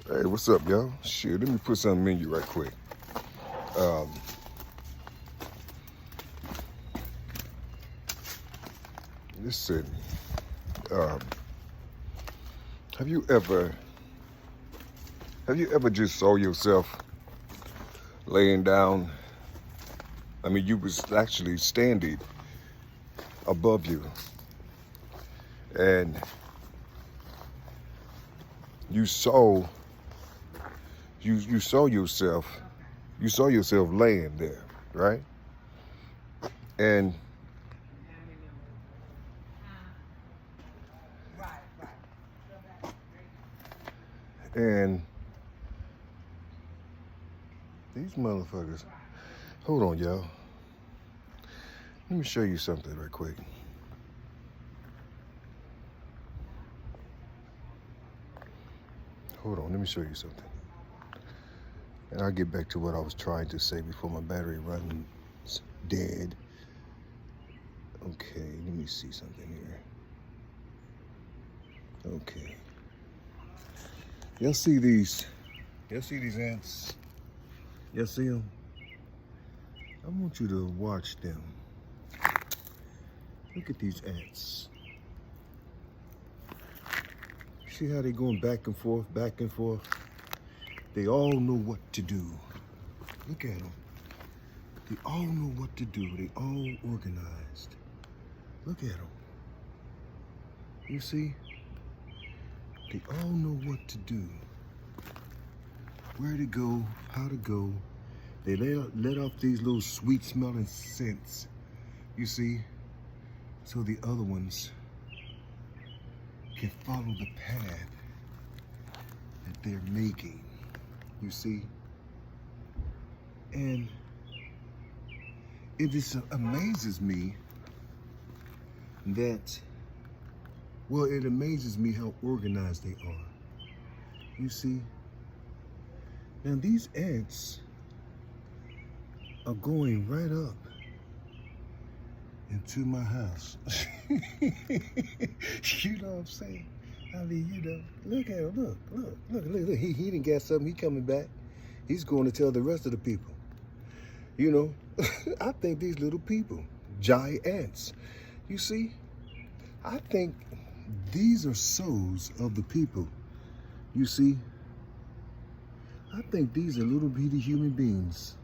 Hey, what's up, y'all? Shit, let me put something in you right quick. Um, listen, um, have you ever just saw yourself laying down? I mean, you was actually standing above you, and you saw yourself laying there, right? And and these motherfuckers. Hold on, y'all. Let me show you something right quick. Hold on, let me show you something. And I'll get back to what I was trying to say before my battery runs dead. Okay, let me see something here. Okay. Y'all see these ants? Y'all see them? I want you to watch them. Look at these ants. See how they going back and forth, back and forth? They all know what to do. Look at them. They all know what to do. They all organized. Look at them. You see? They all know what to do. Where to go, how to go. They let off these little sweet smelling scents. You see? So the other ones can follow the path that they're making. You see? And it just amazes me that, well, it amazes me how organized they are. You see? Now these ants are going right up into my house. You know what I'm saying? I mean, you know, look at him, look. He didn't got something, he coming back. He's going to tell the rest of the people. You know, I think these little people, giant ants, you see, I think these are souls of the people. You see, I think these are little bitty human beings.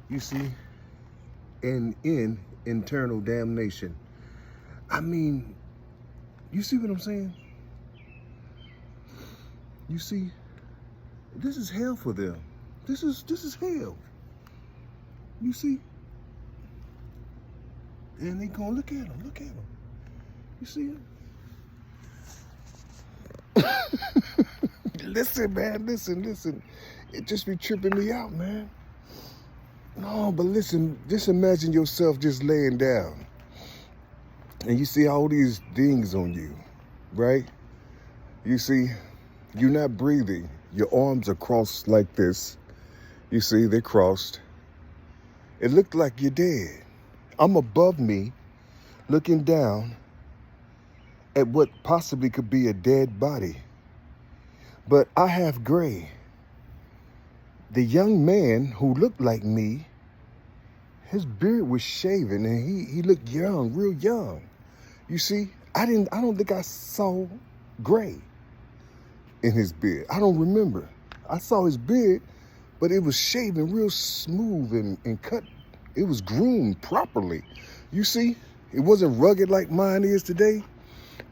You see, and in internal damnation. I mean, you see what I'm saying? You see, this is hell for them. This is hell. You see? And they gonna look at them. You see it? Listen, man, listen. It just be tripping me out, man. No, but listen, just imagine yourself just laying down and you see all these things on you, right? You see, you're not breathing. Your arms are crossed like this. You see, they're crossed. It looked like you're dead. I'm above me, looking down at what possibly could be a dead body. But I have gray. The young man who looked like me, his beard was shaven and he looked young, real young. You see, I don't think I saw gray in his beard. I don't remember. I saw his beard, but it was shaven real smooth and cut. It was groomed properly. You see, it wasn't rugged like mine is today.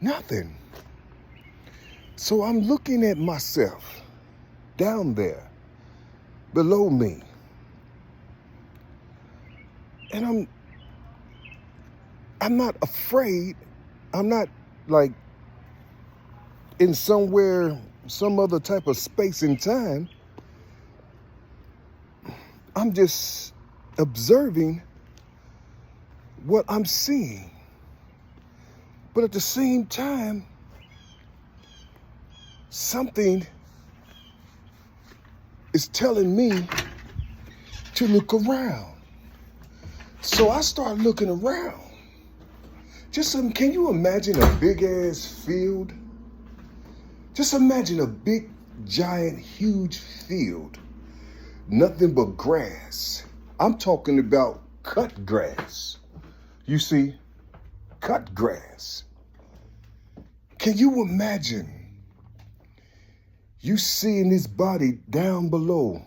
Nothing. So I'm looking at myself down there below me. And I'm not afraid. I'm not like in somewhere, some other type of space and time. I'm just observing what I'm seeing. But at the same time, something is telling me to look around. So I start looking around. Can you imagine a big ass field? Just imagine a big giant, huge field, nothing but grass. I'm talking about cut grass. You see, cut grass. Can you imagine you seeing this body down below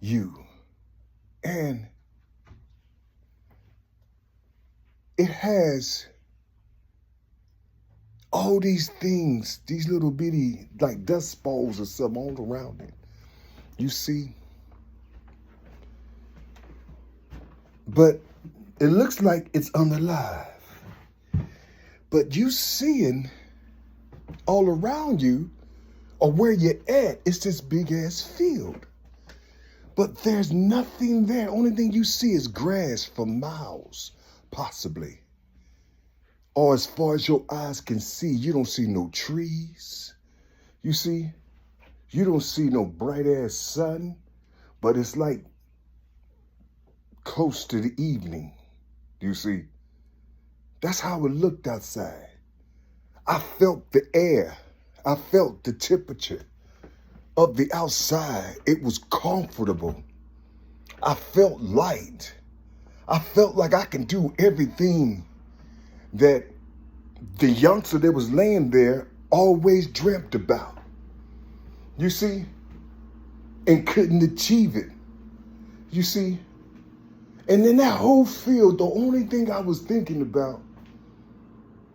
you, and it has all these things, these little bitty like dust balls or something all around it. You see? But it looks like it's unalive. But you seeing all around you, or where you're at, it's this big ass field. But there's nothing there. Only thing you see is grass for miles, possibly. Or as far as your eyes can see, you don't see no trees. You see? You don't see no bright ass sun, but it's like close to the evening. You see? That's how it looked outside. I felt the air. I felt the temperature of the outside. It was comfortable. I felt light. I felt like I can do everything that the youngster that was laying there always dreamt about. You see? And couldn't achieve it. You see? And in that whole field, the only thing I was thinking about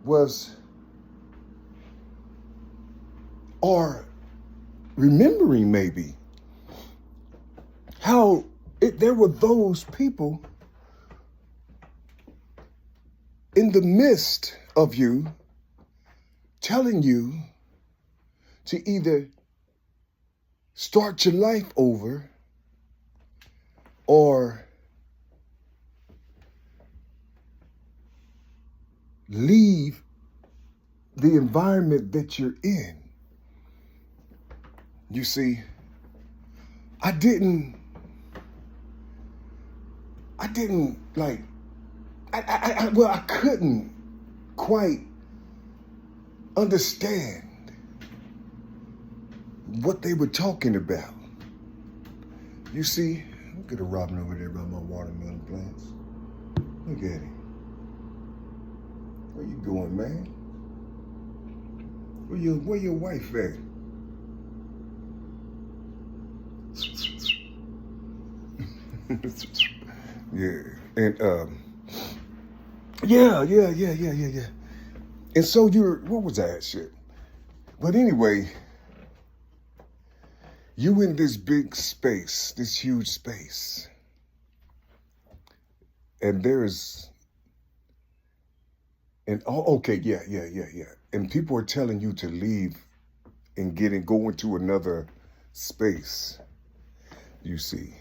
was, or remembering maybe, how there were those people in the midst of you telling you to either start your life over or leave the environment that you're in. You see, I didn't like, I couldn't quite understand what they were talking about. You see, look at the robin over there by my watermelon plants. Look at him. Where you going, man? Where your wife at? Yeah, and yeah. And so what was that shit? But anyway, you in this big space, this huge space, and yeah. And people are telling you to leave and go into another space, you see.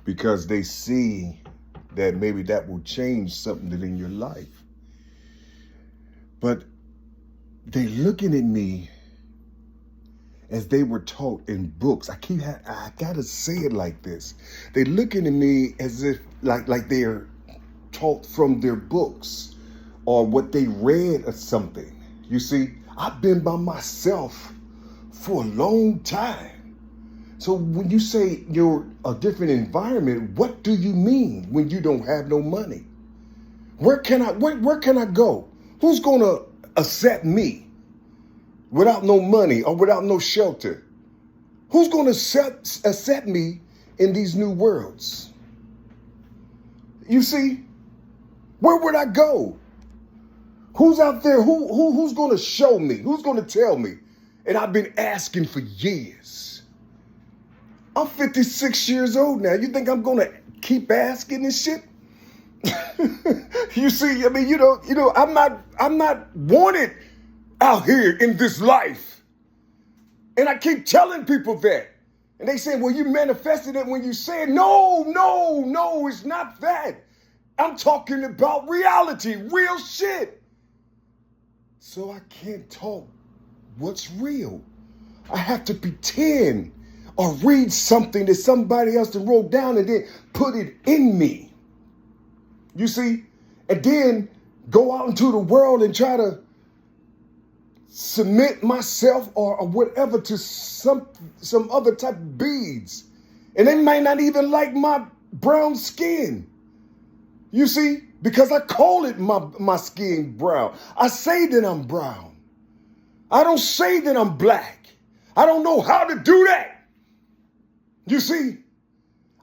Because they see that maybe that will change something in your life. But they looking at me as they were taught in books. I gotta say it like this. They looking at me as if like they're taught from their books or what they read or something. You see, I've been by myself for a long time. So when you say you're a different environment, what do you mean when you don't have no money? Where can I go? Who's gonna accept me without no money or without no shelter? Who's gonna accept me in these new worlds? You see, where would I go? Who's out there? Who's gonna show me? Who's gonna tell me? And I've been asking for years. I'm 56 years old now. You think I'm gonna keep asking this shit? You see, I mean, you know, I'm not wanted out here in this life. And I keep telling people that. And they say, well, you manifested it when you said, no, it's not that. I'm talking about reality, real shit. So I can't talk what's real. I have to pretend or read something that somebody else wrote down and then put it in me. You see? And then go out into the world and try to submit myself or whatever to some other type of beads. And they might not even like my brown skin. You see, because I call it my skin brown. I say that I'm brown. I don't say that I'm black. I don't know how to do that. You see,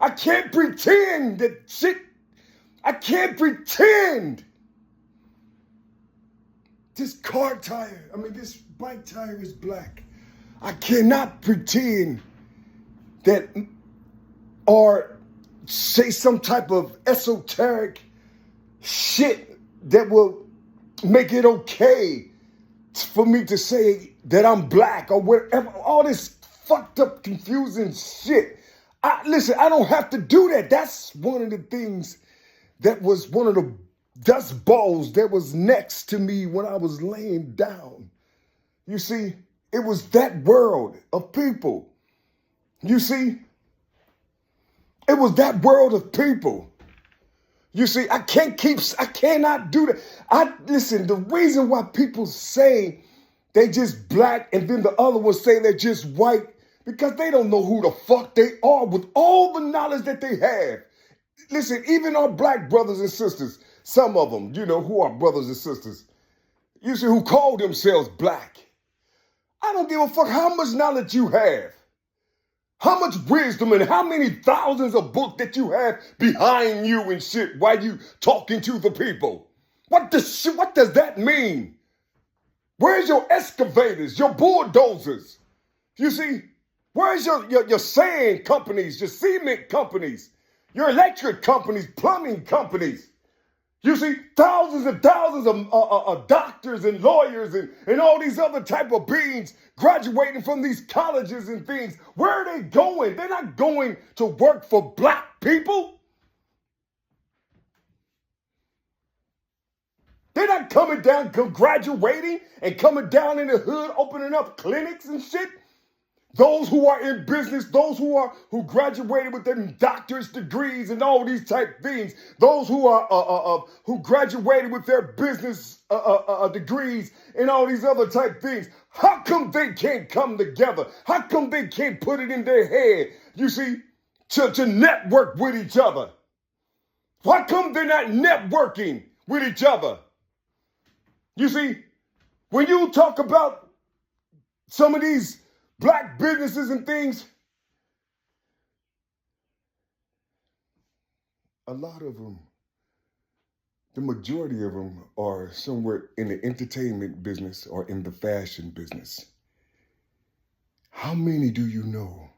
I can't pretend that shit. I can't pretend. This this bike tire is black. I cannot pretend that or say some type of esoteric shit that will make it okay for me to say that I'm black or whatever. All this fucked up, confusing shit. Listen, I don't have to do that. That's one of the things that was one of the dust balls that was next to me when I was laying down. You see, it was that world of people. You see, it was that world of people. You see, I cannot do that. Listen, the reason why people say they just black and then the other ones say they're just white, because they don't know who the fuck they are with all the knowledge that they have. Listen, even our black brothers and sisters, some of them, who are brothers and sisters, you see, who call themselves black. I don't give a fuck how much knowledge you have, how much wisdom and how many thousands of books that you have behind you and shit while you talking to the people. What does that mean? Where's your excavators, your bulldozers? You see, where's your sand companies, your cement companies, your electric companies, plumbing companies? You see, thousands and thousands of doctors and lawyers and all these other type of beings graduating from these colleges and things. Where are they going? They're not going to work for black people. They're not coming down, graduating and coming down in the hood, opening up clinics and shit. Those who are in business, those who graduated with their doctor's degrees and all these type things, those who graduated with their business degrees and all these other type things. How come they can't come together? How come they can't put it in their head, you see, to network with each other? Why come they're not networking with each other? You see, when you talk about some of these black businesses and things, a lot of them, the majority of them are somewhere in the entertainment business or in the fashion business. How many do you know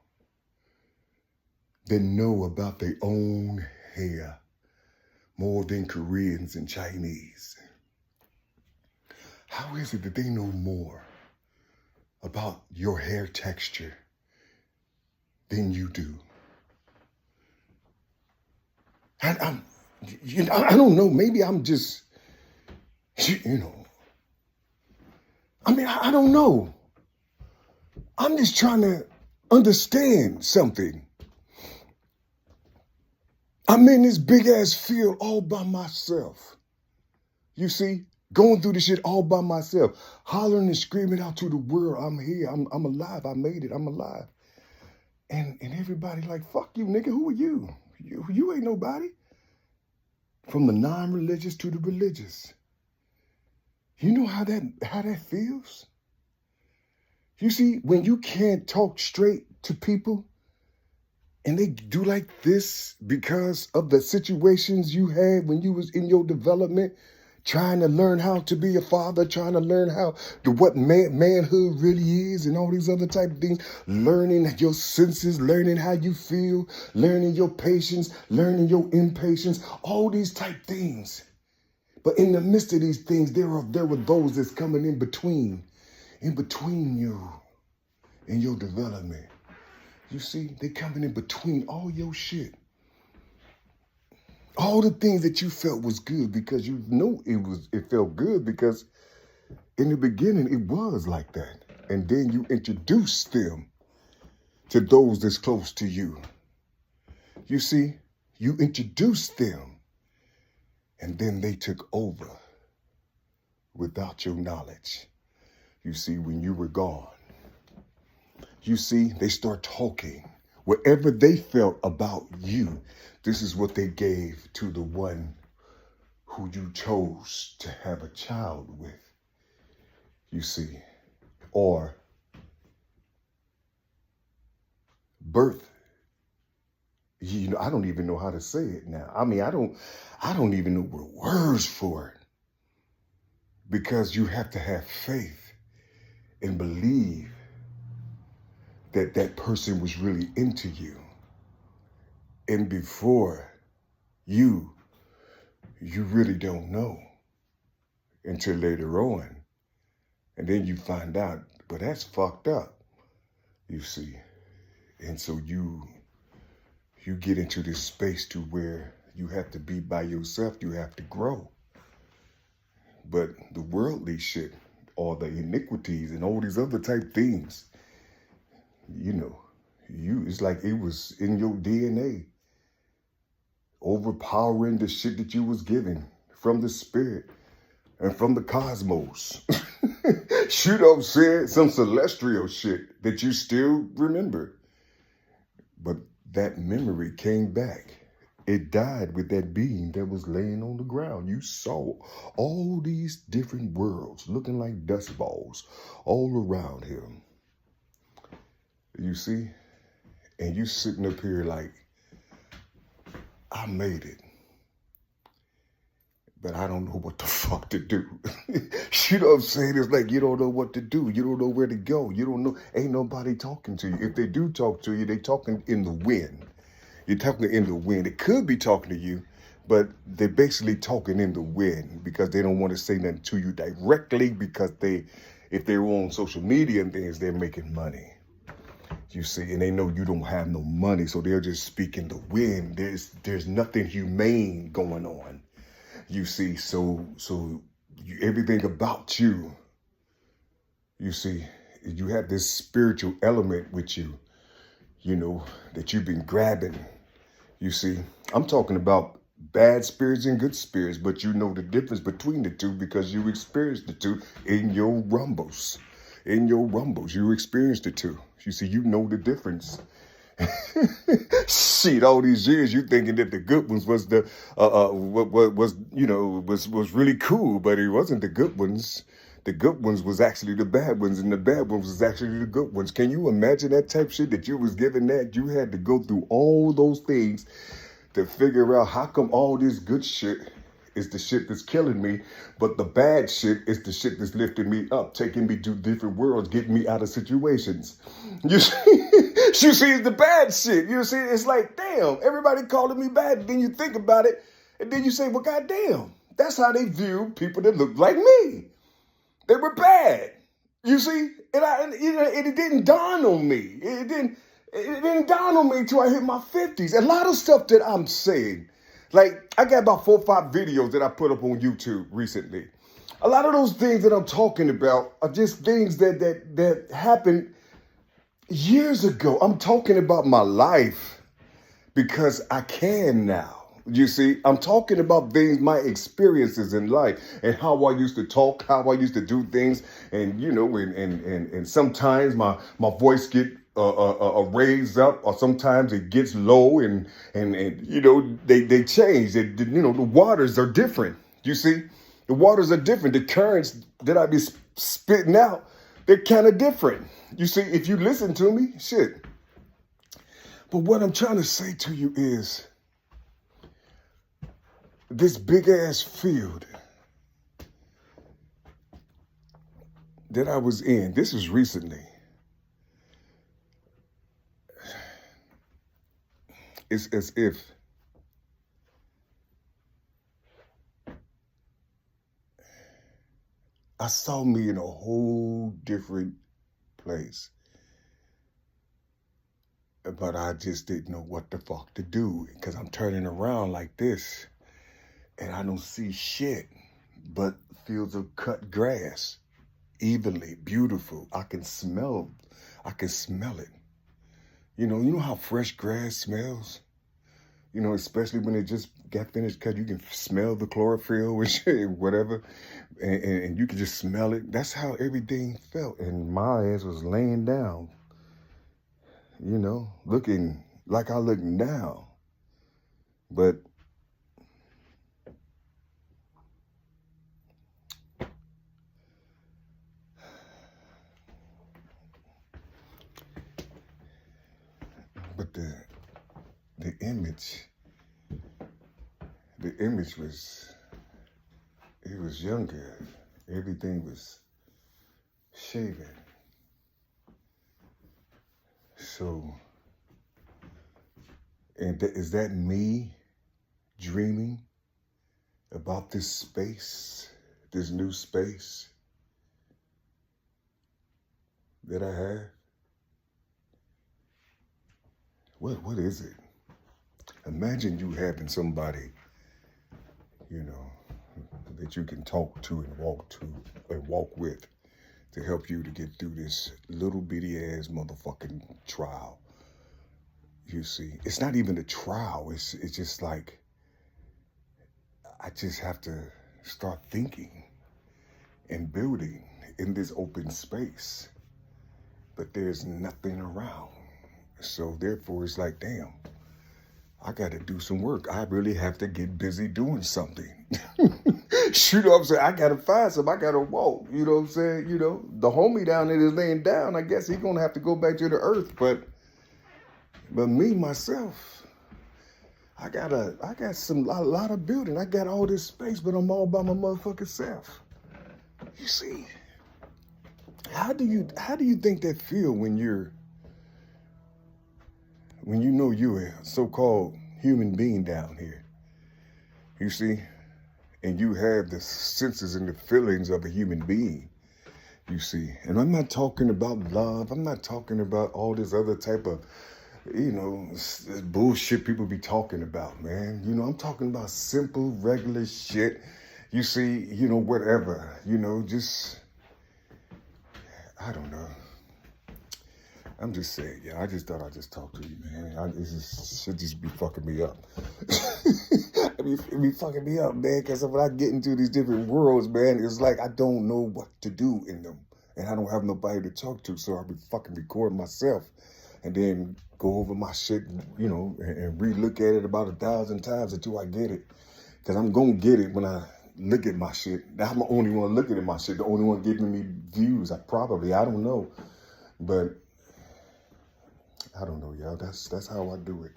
that know about their own hair more than Koreans and Chinese? How is it that they know more about your hair texture than you do? And I don't know, maybe I'm just, I don't know. I'm just trying to understand something. I'm in this big ass field all by myself. You see? Going through this shit all by myself, hollering and screaming out to the world, I'm here, I'm alive, I made it, I'm alive. And everybody like, fuck you, nigga, who are you? You ain't nobody. From the non-religious to the religious. You know how that feels? You see, when you can't talk straight to people and they do like this because of the situations you had when you was in your development, trying to learn how to be a father, trying to learn what manhood really is and all these other type of things, learning your senses, learning how you feel, learning your patience, learning your impatience, all these type things. But in the midst of these things, there were those that's coming in between you and your development. You see, they coming in between all your shit. All the things that you felt was good because you know it felt good because in the beginning it was like that. And then you introduced them to those that's close to you. You see, you introduced them and then they took over without your knowledge. You see, when you were gone. You see, they start talking. Whatever they felt about you, this is what they gave to the one who you chose to have a child with. You see, or birth. You know, I don't even know how to say it now. I mean, I don't even know what words for it. Because you have to have faith and believe that that person was really into you. And before you really don't know until later on. And then you find out, but that's fucked up, you see. And so you get into this space to where you have to be by yourself, you have to grow. But the worldly shit, or the iniquities and all these other type things, you know, it's like it was in your DNA, overpowering the shit that you was given from the spirit and from the cosmos. You know what I'm saying? Some celestial shit that you still remember. But that memory came back. It died with that being that was laying on the ground. You saw all these different worlds looking like dust balls all around him. You see? And you sitting up here like, I made it. But I don't know what the fuck to do. You know what I'm saying? It's like you don't know what to do. You don't know where to go. You don't know. Ain't nobody talking to you. If they do talk to you, they talking in the wind. You're talking in the wind. It could be talking to you, but they're basically talking in the wind because they don't want to say nothing to you directly because if they're on social media and things, they're making money. You see, and they know you don't have no money, so they'll just speak in the wind. There's nothing humane going on. You see, so everything about you, you see, you have this spiritual element with you, you know, that you've been grabbing. You see, I'm talking about bad spirits and good spirits, but you know the difference between the two because you experienced the two in your rumbles. In your rumbles, you experienced the two. You see, you know the difference. Shit, all these years you thinking that the good ones was was really cool, but it wasn't the good ones. The good ones was actually the bad ones, and the bad ones was actually the good ones. Can you imagine that type shit that you was given that? You had to go through all those things to figure out how come all this good shit is the shit that's killing me, but the bad shit is the shit that's lifting me up, taking me to different worlds, getting me out of situations. You see, it's the bad shit. You see, it's like, damn, everybody calling me bad. Then you think about it, and then you say, well, goddamn, that's how they view people that look like me. They were bad. You see, and it didn't dawn on me. It didn't dawn on me until I hit my 50s. A lot of stuff that I'm saying, like I got about 4 or 5 videos that I put up on YouTube recently. A lot of those things that I'm talking about are just things that happened years ago. I'm talking about my life because I can now. You see, I'm talking about things, my experiences in life and how I used to talk, how I used to do things. And, you know, and sometimes my voice get raised up, or sometimes it gets low and you know, they change. You know, the waters are different. You see, the waters are different. The currents that I be spitting out, they're kind of different. You see, if you listen to me, shit. But what I'm trying to say to you is, this big ass field that I was in, this was recently. It's as if I saw me in a whole different place. But I just didn't know what the fuck to do because I'm turning around like this. And I don't see shit but fields of cut grass, evenly, beautiful. I can smell it. You know how fresh grass smells? You know, especially when it just got finished cut, you can smell the chlorophyll or shit, whatever, and you can just smell it. That's how everything felt. And my ass was laying down, you know, looking like I look now. But the image, was, it was younger. Everything was shaven. So, and is that me dreaming about this space, this new space that I have? What is it? Imagine you having somebody, you know, that you can talk to and walk with to help you to get through this little bitty ass motherfucking trial. You see, it's not even a trial. It's just like, I just have to start thinking and building in this open space, but there's nothing around. So therefore it's like, damn, I got to do some work. I really have to get busy doing something. Shoot, what I'm saying? I got to find something. I got to walk. You know what I'm saying? You know, the homie down there is laying down. I guess he's going to have to go back to the earth. But me, myself, I got a lot of building. I got all this space, but I'm all by my motherfucking self. You see, how do you think that feel when you know you're a so-called human being down here? You see, and you have the senses and the feelings of a human being. You see, and I'm not talking about love. I'm not talking about all this other type of, you know, bullshit people be talking about, man. You know, I'm talking about simple, regular shit. You see, you know, whatever, you know, just, I don't know. I'm just saying, yeah, I just thought I'd just talk to you, man. It should just be fucking me up. It be fucking me up, man, because when I get into these different worlds, man, it's like I don't know what to do in them. And I don't have nobody to talk to, so I'll be fucking recording myself and then go over my shit, you know, and re-look at it about 1,000 times until I get it. Because I'm going to get it when I look at my shit. I'm the only one looking at my shit, the only one giving me views. I don't know. But I don't know, y'all. That's how I do it.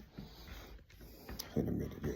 In a minute, yeah.